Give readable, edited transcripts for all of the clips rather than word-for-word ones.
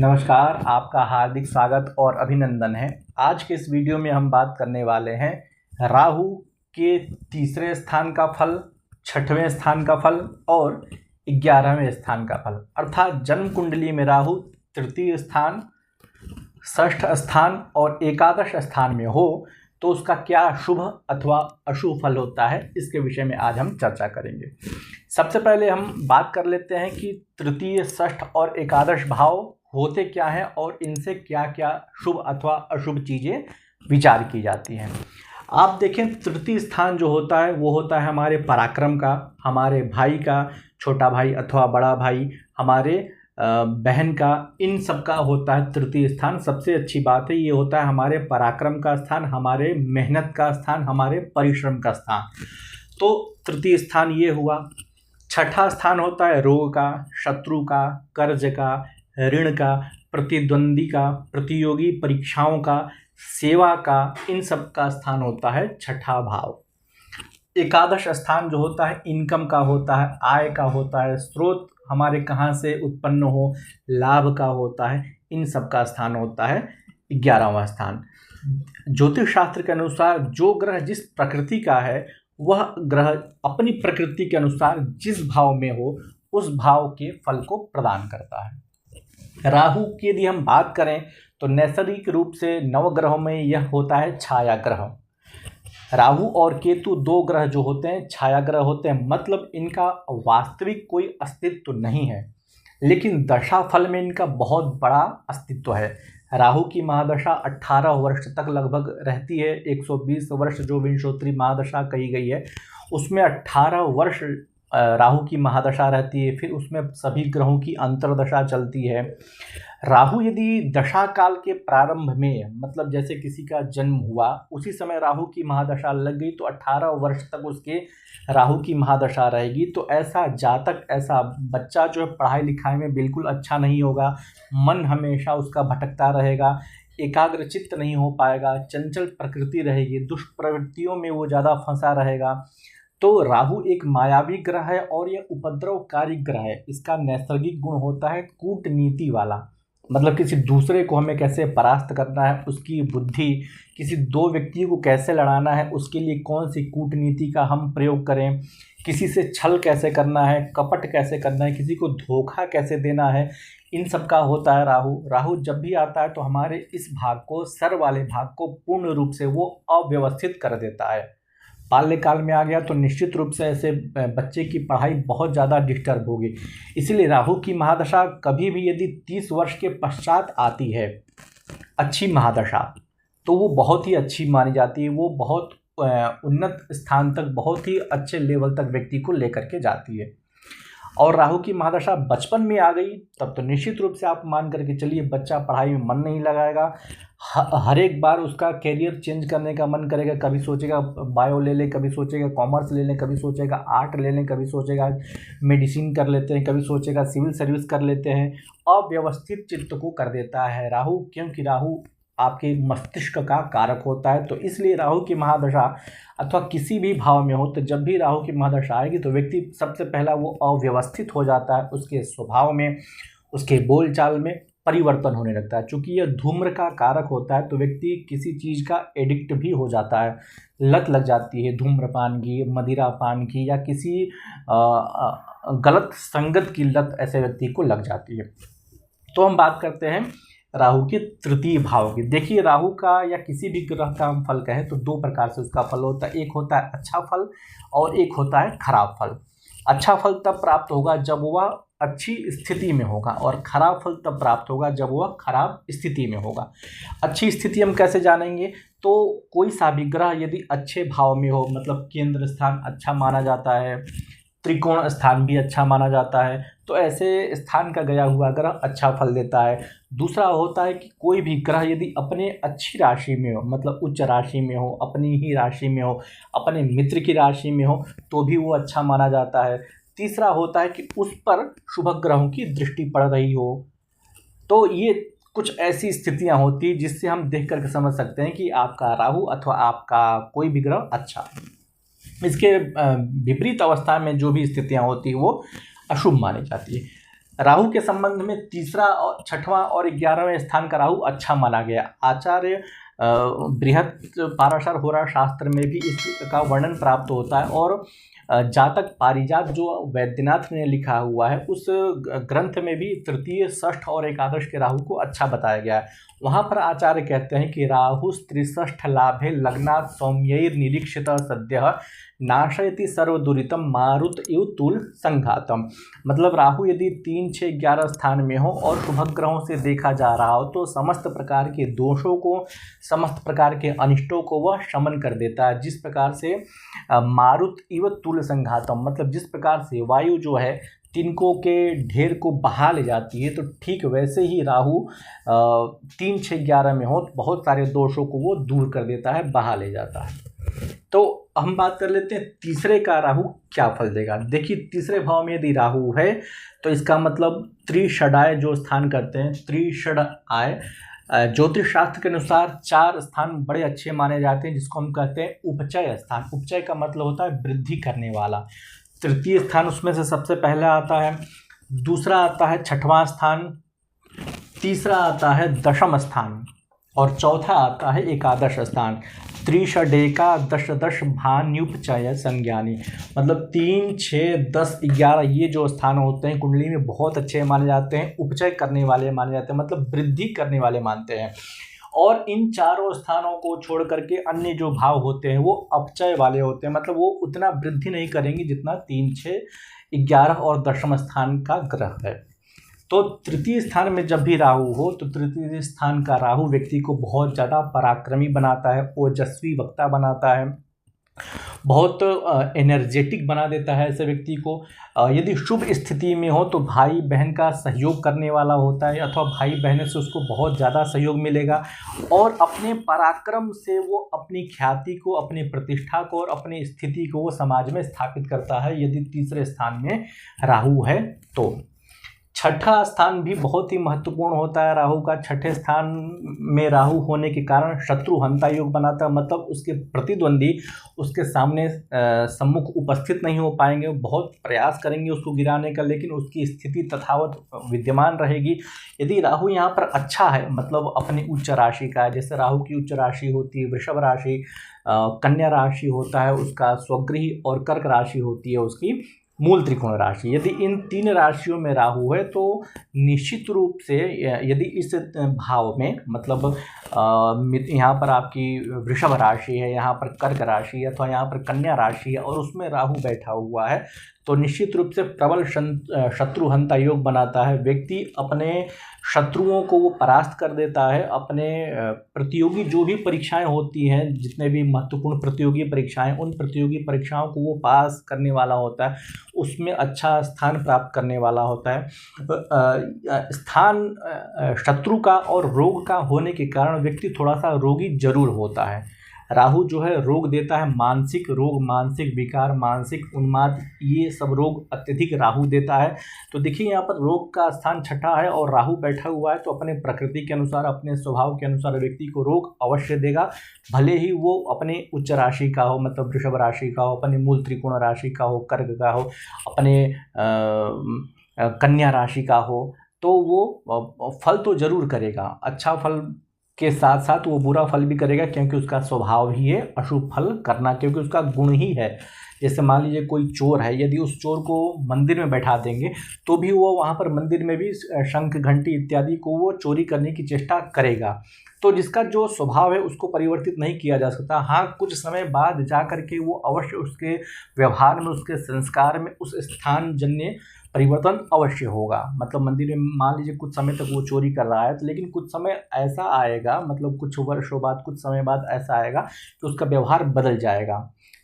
नमस्कार, आपका हार्दिक स्वागत और अभिनंदन है। आज के इस वीडियो में हम बात करने वाले हैं राहु के तीसरे स्थान का फल, छठवें स्थान का फल और 11वें स्थान का फल। अर्थात जन्म कुंडली में राहु तृतीय स्थान, षष्ठ स्थान और एकादश स्थान में हो तो उसका क्या शुभ अथवा अशुभ फल होता है, इसके विषय में आज हम चर्चा करेंगे। सबसे पहले हम बात कर लेते हैं कि तृतीय, षष्ठ और एकादश भाव होते क्या हैं और इनसे क्या क्या शुभ अथवा अशुभ चीज़ें विचार की जाती हैं। आप देखें, तृतीय स्थान जो होता है वो होता है हमारे पराक्रम का, हमारे भाई का, छोटा भाई अथवा बड़ा भाई, हमारे बहन का, इन सब का होता है तृतीय स्थान। सबसे अच्छी बात है ये होता है हमारे पराक्रम का स्थान, हमारे मेहनत का स्थान, हमारे परिश्रम का स्थान। तो तृतीय स्थान ये हुआ। छठा स्थान होता है रोग का, शत्रु का, कर्ज का, ऋण का, प्रतिद्वंदी का, प्रतियोगी परीक्षाओं का, सेवा का, इन सब का स्थान होता है छठा भाव। एकादश स्थान जो होता है इनकम का होता है, आय का होता है, स्रोत हमारे कहाँ से उत्पन्न हो, लाभ का होता है, इन सब का स्थान होता है 11वां स्थान। ज्योतिष शास्त्र के अनुसार जो ग्रह जिस प्रकृति का है वह ग्रह अपनी प्रकृति के अनुसार जिस भाव में हो उस भाव के फल को प्रदान करता है। राहु की यदि हम बात करें तो नैसर्गिक रूप से नवग्रहों में यह होता है छाया ग्रह। राहु और केतु दो ग्रह जो होते हैं छाया ग्रह होते हैं, मतलब इनका वास्तविक कोई अस्तित्व नहीं है, लेकिन दशा फल में इनका बहुत बड़ा अस्तित्व है। राहु की महादशा 18 वर्ष तक लगभग रहती है। 120 वर्ष जो विंशोत्तरी महादशा कही गई है उसमें 18 वर्ष राहु की महादशा रहती है, फिर उसमें सभी ग्रहों की अंतर्दशा चलती है। राहु यदि दशा काल के प्रारंभ में, मतलब जैसे किसी का जन्म हुआ उसी समय राहु की महादशा लग गई तो 18 वर्ष तक उसके राहु की महादशा रहेगी। तो ऐसा जातक, ऐसा बच्चा जो है पढ़ाई लिखाई में बिल्कुल अच्छा नहीं होगा, मन हमेशा उसका भटकता रहेगा, एकाग्रचित्त नहीं हो पाएगा, चंचल प्रकृति रहेगी, दुष्प्रवृत्तियों में वो ज़्यादा फंसा रहेगा। तो राहु एक मायावी ग्रह है और यह उपद्रवकारी ग्रह है। इसका नैसर्गिक गुण होता है कूटनीति वाला, मतलब किसी दूसरे को हमें कैसे परास्त करना है, उसकी बुद्धि, किसी दो व्यक्तियों को कैसे लड़ाना है, उसके लिए कौन सी कूटनीति का हम प्रयोग करें, किसी से छल कैसे करना है, कपट कैसे करना है, किसी को धोखा कैसे देना है, इन सब का होता है राहु। राहु जब भी आता है तो हमारे इस भाग को, सर वाले भाग को पूर्ण रूप से वो अव्यवस्थित कर देता है। बाल्यकाल में आ गया तो निश्चित रूप से ऐसे बच्चे की पढ़ाई बहुत ज़्यादा डिस्टर्ब होगी। इसलिए राहु की महादशा कभी भी यदि 30 वर्ष के पश्चात आती है अच्छी महादशा, तो वो बहुत ही अच्छी मानी जाती है। वो बहुत उन्नत स्थान तक, बहुत ही अच्छे लेवल तक व्यक्ति को लेकर के जाती है। और राहु की महादशा बचपन में आ गई तब तो निश्चित रूप से आप मान करके चलिए बच्चा पढ़ाई में मन नहीं लगाएगा। हर एक बार उसका कैरियर चेंज करने का मन करेगा। कभी सोचेगा बायो ले लें, कभी सोचेगा कॉमर्स ले लें, कभी सोचेगा आर्ट ले लें, कभी सोचेगा मेडिसिन कर लेते हैं, कभी सोचेगा सिविल सर्विस कर लेते हैं। अव्यवस्थित चित्त को कर देता है राहु, क्योंकि राहु आपके मस्तिष्क का कारक होता है। तो इसलिए राहु की महादशा अथवा किसी भी भाव में हो तो जब भी राहु की महादशा आएगी तो व्यक्ति सबसे पहला वो अव्यवस्थित हो जाता है, उसके स्वभाव में, उसके बोलचाल में परिवर्तन होने लगता है। चूँकि यह धूम्र का कारक होता है तो व्यक्ति किसी चीज़ का एडिक्ट भी हो जाता है, लत लग जाती है धूम्रपान की, मदिरापान की, या किसी गलत संगत की लत ऐसे व्यक्ति को लग जाती है। तो हम बात करते हैं राहु के तृतीय भाव की। देखिए, राहु का या किसी भी ग्रह का हम फल कहें तो दो प्रकार से उसका फल होता है। एक होता है अच्छा फल और एक होता है खराब फल। अच्छा फल तब प्राप्त होगा जब वह अच्छी स्थिति में होगा और खराब फल तब प्राप्त होगा जब वह खराब स्थिति में होगा। अच्छी स्थिति हम कैसे जानेंगे? तो कोई सा भी ग्रह यदि अच्छे भाव में हो, मतलब केंद्र स्थान अच्छा माना जाता है, त्रिकोण स्थान भी अच्छा माना जाता है, तो ऐसे स्थान का गया हुआ ग्रह अच्छा फल देता है। दूसरा होता है कि कोई भी ग्रह यदि अपने अच्छी राशि में हो, मतलब उच्च राशि में हो, अपनी ही राशि में हो, अपने मित्र की राशि में हो, तो भी वो अच्छा माना जाता है। तीसरा होता है कि उस पर शुभ ग्रहों की दृष्टि पड़ रही हो। तो ये कुछ ऐसी स्थितियां होती जिससे हम देख करके समझ सकते हैं कि आपका राहु अथवा आपका कोई भी ग्रह अच्छा है। इसके विपरीत अवस्था में जो भी स्थितियां होती है वो अशुभ मानी जाती है। राहु के संबंध में तीसरा और छठवां और 11वें स्थान का राहु अच्छा माना गया। आचार्य बृहत पाराशर होरा शास्त्र में भी इसका वर्णन प्राप्त होता है और जातक पारिजात जो वैद्यनाथ ने लिखा हुआ है उस ग्रंथ में भी तृतीय, षष्ठ और एकादश के राहु को अच्छा बताया गया है। वहाँ पर आचार्य कहते हैं कि राहु त्रिषष्ठ लाभे लग्नात् सौम्यैर निरीक्षित सद्यः नाशयति सर्वदुरितम मारुत इव तुल संघातम। मतलब राहु यदि 3, 6, 11 स्थान में हो और शुभ ग्रहों से देखा जा रहा हो तो समस्त प्रकार के दोषों को, समस्त प्रकार के अनिष्टों को वह शमन कर देता है। जिस प्रकार से मारुत इव तुल संघातम, मतलब जिस प्रकार से वायु जो है तिनकों के ढेर को बहा ले जाती है, तो ठीक वैसे ही राहु 3, 6, 11 में हो तो बहुत सारे दोषों को वो दूर कर देता है, बहा ले जाता है। तो हम बात कर लेते हैं तीसरे का राहु क्या फल देगा। देखिए, तीसरे भाव में यदि राहु है तो इसका मतलब त्रिषडाय जो स्थान करते हैं, त्रिषड आय, ज्योतिष शास्त्र के अनुसार 4 स्थान बड़े अच्छे माने जाते हैं जिसको हम कहते हैं उपचय स्थान। उपचय का मतलब होता है वृद्धि करने वाला। तृतीय स्थान उसमें से सबसे पहला आता है, दूसरा आता है छठवां स्थान, तीसरा आता है दशम स्थान और चौथा आता है एकादश स्थान। त्रिषडेका दश दश भान्युपचय संज्ञानी, मतलब 3, 6, 10, 11 ये जो स्थान होते हैं कुंडली में बहुत अच्छे माने जाते हैं, उपचय करने वाले माने जाते हैं, मतलब वृद्धि करने वाले मानते हैं। और इन चारों स्थानों को छोड़ करके अन्य जो भाव होते हैं वो अपचय वाले होते हैं, मतलब वो उतना वृद्धि नहीं करेंगे जितना 3, 6, 11 और दशम स्थान का ग्रह है। तो तृतीय स्थान में जब भी राहु हो तो तृतीय स्थान का राहु व्यक्ति को बहुत ज़्यादा पराक्रमी बनाता है, ओजस्वी वक्ता बनाता है, बहुत एनर्जेटिक बना देता है ऐसे व्यक्ति को। यदि शुभ स्थिति में हो तो भाई बहन का सहयोग करने वाला होता है अथवा भाई बहन से उसको बहुत ज़्यादा सहयोग मिलेगा और अपने पराक्रम से वो अपनी ख्याति को, अपनी प्रतिष्ठा को और अपनी स्थिति को वो समाज में स्थापित करता है यदि तीसरे स्थान में राहु है तो। छठा स्थान भी बहुत ही महत्वपूर्ण होता है राहु का। छठे स्थान में राहु होने के कारण शत्रुहंता योग बनाता है, मतलब उसके प्रतिद्वंदी उसके सामने सम्मुख उपस्थित नहीं हो पाएंगे, बहुत प्रयास करेंगे उसको गिराने का, लेकिन उसकी स्थिति तथावत विद्यमान रहेगी। यदि राहु यहाँ पर अच्छा है, मतलब अपनी उच्च राशि का है, जैसे राहु की उच्च राशि होती है वृषभ राशि, कन्या राशि होता है उसका स्वगृही और कर्क राशि होती है उसकी मूल त्रिकोण राशि। यदि इन 3 राशियों में राहु है तो निश्चित रूप से यदि इस भाव में, मतलब यहाँ पर आपकी वृषभ राशि है, यहाँ पर कर्क राशि है अथवा यहाँ पर कन्या राशि है और उसमें राहु बैठा हुआ है तो निश्चित रूप से प्रबल शत्रुहंता योग बनाता है। व्यक्ति अपने शत्रुओं को वो परास्त कर देता है। अपने प्रतियोगी जो भी परीक्षाएं होती हैं, जितने भी महत्वपूर्ण प्रतियोगी परीक्षाएं, उन प्रतियोगी परीक्षाओं को वो पास करने वाला होता है, उसमें अच्छा स्थान प्राप्त करने वाला होता है। स्थान शत्रु का और रोग का होने के कारण व्यक्ति थोड़ा सा रोगी जरूर होता है। राहु जो है रोग देता है, मानसिक रोग, मानसिक विकार, मानसिक उन्माद, ये सब रोग अत्यधिक राहु देता है। तो देखिए यहाँ पर रोग का स्थान छठा है और राहु बैठा हुआ है तो अपने प्रकृति के अनुसार, अपने स्वभाव के अनुसार व्यक्ति को रोग अवश्य देगा, भले ही वो अपने उच्च राशि का हो, मतलब वृषभ राशि का हो, अपने मूल त्रिकोण राशि का हो, कर्क का हो, अपने कन्या राशि का हो, तो वो फल तो जरूर करेगा। अच्छा फल के साथ साथ वो बुरा फल भी करेगा क्योंकि उसका स्वभाव ही है अशुभ फल करना, क्योंकि उसका गुण ही है। जैसे मान लीजिए कोई चोर है, यदि उस चोर को मंदिर में बैठा देंगे तो भी वो वहाँ पर मंदिर में भी शंख घंटी इत्यादि को वो चोरी करने की चेष्टा करेगा। तो जिसका जो स्वभाव है उसको परिवर्तित नहीं किया जा सकता। हाँ, कुछ समय बाद जा कर के वो अवश्य उसके व्यवहार में, उसके संस्कार में उस स्थान जन्य परिवर्तन अवश्य होगा। मतलब मंदिर में मान लीजिए कुछ समय तक वो चोरी कर रहा है तो लेकिन कुछ समय ऐसा आएगा, मतलब कुछ वर्षों बाद, कुछ समय बाद ऐसा आएगा कि उसका व्यवहार बदल जाएगा।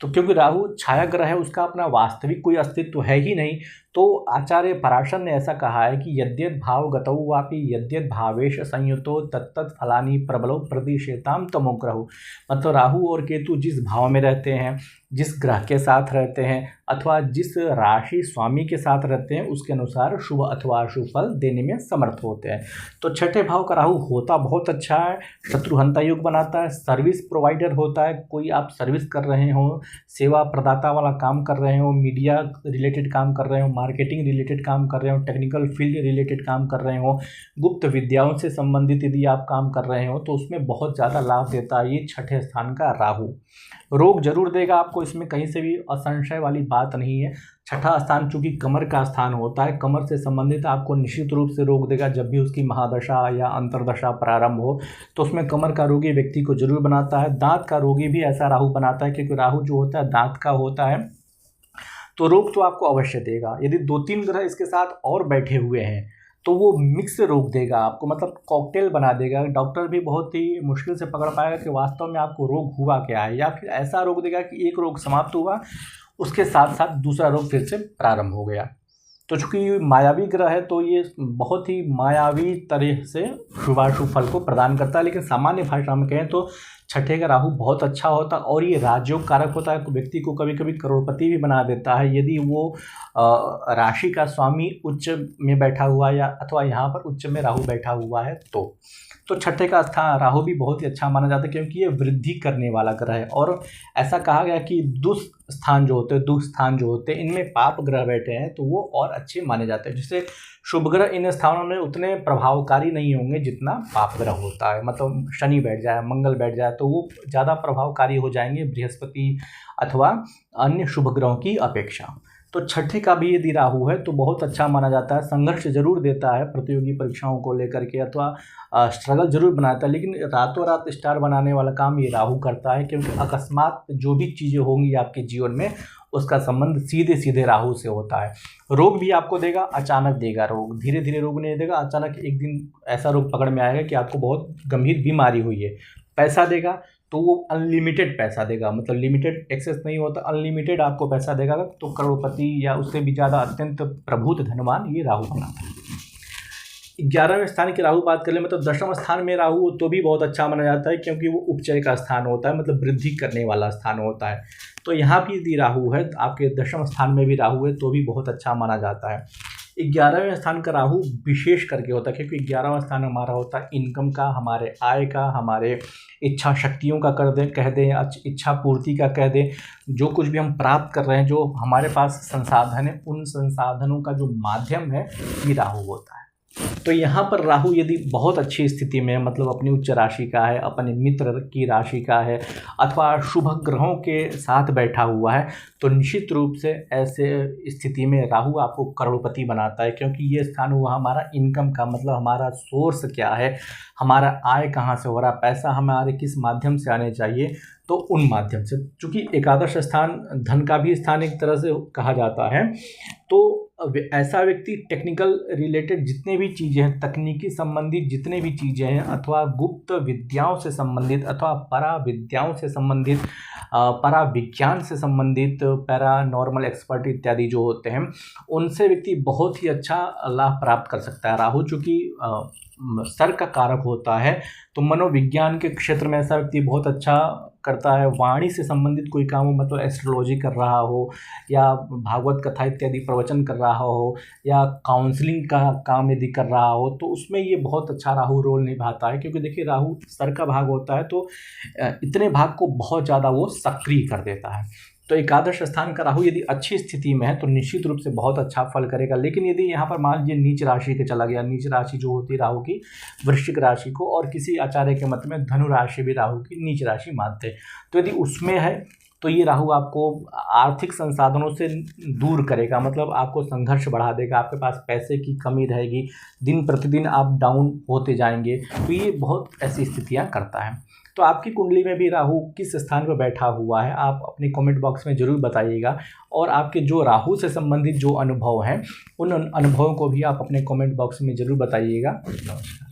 तो क्योंकि राहु छाया ग्रह है, उसका अपना वास्तविक कोई अस्तित्व है ही नहीं। तो आचार्य पराशर ने ऐसा कहा है कि यद्यत भाव गतौ वापि यद्यत भावेश संयुतो तत्तत् फलानि प्रबलो प्रदिशेताम तमोग्रहो। मतलब राहु और केतु जिस भाव में रहते हैं, जिस ग्रह के साथ रहते हैं अथवा जिस राशि स्वामी के साथ रहते हैं, उसके अनुसार शुभ अथवा अशुभ फल देने में समर्थ होते हैं। तो छठे भाव का राहु होता बहुत अच्छा है, शत्रुहंता योग बनाता है, सर्विस प्रोवाइडर होता है। कोई आप सर्विस कर रहे हो, सेवा प्रदाता वाला काम कर रहे हो, मीडिया रिलेटेड काम कर रहे हो, मार्केटिंग रिलेटेड काम कर रहे हो, टेक्निकल फील्ड रिलेटेड काम कर रहे हो, गुप्त विद्याओं से संबंधित यदि आप काम कर रहे हो तो उसमें बहुत ज़्यादा लाभ देता है ये छठे स्थान का राहु। रोग जरूर देगा आपको, इसमें कहीं से भी असंशय वाली बात नहीं है। छठा स्थान चूंकि कमर का स्थान होता है, कमर से संबंधित आपको निश्चित रूप से रोग देगा। जब भी उसकी महादशा या अंतरदशा प्रारंभ हो तो उसमें कमर का रोगी व्यक्ति को जरूर बनाता है। दांत का रोगी भी ऐसा राहु बनाता है, क्योंकि राहु जो होता है दांत का होता है, तो रोग तो आपको अवश्य देगा। यदि 2-3 ग्रह इसके साथ और बैठे हुए हैं तो वो मिक्स रोग देगा आपको, मतलब कॉकटेल बना देगा। डॉक्टर भी बहुत ही मुश्किल से पकड़ पाएगा कि वास्तव में आपको रोग हुआ क्या है, या फिर ऐसा रोग देगा कि एक रोग समाप्त हुआ, उसके साथ साथ दूसरा रोग फिर से प्रारंभ हो गया। तो चूंकि मायावी ग्रह है तो ये बहुत ही मायावी तरह से शुभाशुभ फल को प्रदान करता है। लेकिन सामान्य भाषा में कहें तो छठे का राहु बहुत अच्छा होता है और ये राजयोग कारक होता है। व्यक्ति को कभी कभी करोड़पति भी बना देता है यदि वो राशि का स्वामी उच्च में बैठा हुआ या अथवा यहाँ पर उच्च में राहु बैठा हुआ है तो छठे का स्थान राहु भी बहुत ही अच्छा माना जाता है, क्योंकि ये वृद्धि करने वाला ग्रह है। और ऐसा कहा गया कि दुस्थान जो होते हैं इनमें पाप ग्रह बैठे हैं तो वो और अच्छे माने जाते हैं। जैसे शुभ ग्रह इन स्थानों में उतने प्रभावकारी नहीं होंगे जितना पाप ग्रह होता है। मतलब शनि बैठ जाए, मंगल बैठ जाए तो वो ज़्यादा प्रभावकारी हो जाएंगे बृहस्पति अथवा अन्य शुभ ग्रहों की अपेक्षा। तो छठे का भी यदि राहु है तो बहुत अच्छा माना जाता है। संघर्ष जरूर देता है प्रतियोगी परीक्षाओं को लेकर के, अथवा स्ट्रगल जरूर बनाता है, लेकिन रातों रात स्टार बनाने वाला काम ये राहु करता है। क्योंकि अकस्मात जो भी चीज़ें होंगी आपके जीवन में उसका संबंध सीधे सीधे राहु से होता है। रोग भी आपको देगा, अचानक देगा रोग, धीरे धीरे रोग नहीं देगा, अचानक एक दिन ऐसा रोग पकड़ में आएगा कि आपको बहुत गंभीर बीमारी हुई है। पैसा देगा तो वो अनलिमिटेड पैसा देगा, मतलब लिमिटेड एक्सेस नहीं होता, अनलिमिटेड आपको पैसा देगा। तो करोड़पति या उससे भी ज़्यादा अत्यंत प्रभुत धनवान ये राहु बनाता है। 11वें स्थान की राहु बात कर ले, मतलब 10वें स्थान में राहु तो भी बहुत अच्छा माना जाता है, क्योंकि वो उपचय का स्थान होता है, मतलब वृद्धि करने वाला स्थान होता है। तो यहाँ भी यदि राहु है, आपके 10वें स्थान में भी राहु है तो भी बहुत अच्छा माना जाता है। 11वें स्थान का राहु विशेष करके होता है, क्योंकि 11वां स्थान हमारा होता है इनकम का, हमारे आय का, हमारे इच्छा शक्तियों का कह दें, इच्छा पूर्ति का कह दें। जो कुछ भी हम प्राप्त कर रहे हैं, जो हमारे पास संसाधन है, उन संसाधनों का जो माध्यम है ये राहु होता है। तो यहाँ पर राहु यदि बहुत अच्छी स्थिति में, मतलब अपनी उच्च राशि का है, अपने मित्र की राशि का है, अथवा शुभ ग्रहों के साथ बैठा हुआ है, तो निश्चित रूप से ऐसे स्थिति में राहु आपको करोड़पति बनाता है। क्योंकि ये स्थान हुआ हमारा इनकम का, मतलब हमारा सोर्स क्या है, हमारा आय कहाँ से हो रहा, पैसा हमारे किस माध्यम से आने चाहिए, तो उन माध्यम से। चूँकि एकादश स्थान धन का भी स्थान एक तरह से कहा जाता है, तो ऐसा व्यक्ति टेक्निकल रिलेटेड जितने भी चीज़ें हैं, तकनीकी संबंधित जितने भी चीज़ें हैं, अथवा गुप्त विद्याओं से संबंधित, अथवा परा विद्याओं से संबंधित, परा विज्ञान से संबंधित, पैरानॉर्मल एक्सपर्ट इत्यादि जो होते हैं, उनसे व्यक्ति बहुत ही अच्छा लाभ प्राप्त कर सकता है। राहु चूँकि सर का कारक होता है, तो मनोविज्ञान के क्षेत्र में ऐसा व्यक्ति बहुत अच्छा करता है। वाणी से संबंधित कोई काम हो, मतलब एस्ट्रोलॉजी कर रहा हो, या भागवत कथा इत्यादि प्रवचन कर रहा हो, या काउंसलिंग का काम यदि कर रहा हो, तो उसमें ये बहुत अच्छा राहु रोल निभाता है। क्योंकि देखिए राहु सर का भाग होता है, तो इतने भाग को बहुत ज़्यादा वो सक्रिय कर देता है। तो एकादश स्थान का राहु यदि अच्छी स्थिति में है तो निश्चित रूप से बहुत अच्छा फल करेगा। लेकिन यदि यहाँ पर मान लीजिए नीच राशि के चला गया, नीच राशि जो होती है राहु की वृश्चिक राशि को, और किसी आचार्य के मत में धनु राशि भी राहु की नीच राशि मानते हैं, तो यदि उसमें है तो ये राहु आपको आर्थिक संसाधनों से दूर करेगा, मतलब आपको संघर्ष बढ़ा देगा, आपके पास पैसे की कमी रहेगी, दिन प्रतिदिन आप डाउन होते जाएंगे। तो ये बहुत ऐसी स्थितियाँ करता है। तो आपकी कुंडली में भी राहु किस स्थान पर बैठा हुआ है आप अपने कमेंट बॉक्स में ज़रूर बताइएगा, और आपके जो राहु से संबंधित जो अनुभव हैं उन अनुभवों को भी आप अपने कमेंट बॉक्स में ज़रूर बताइएगा। नमस्कार।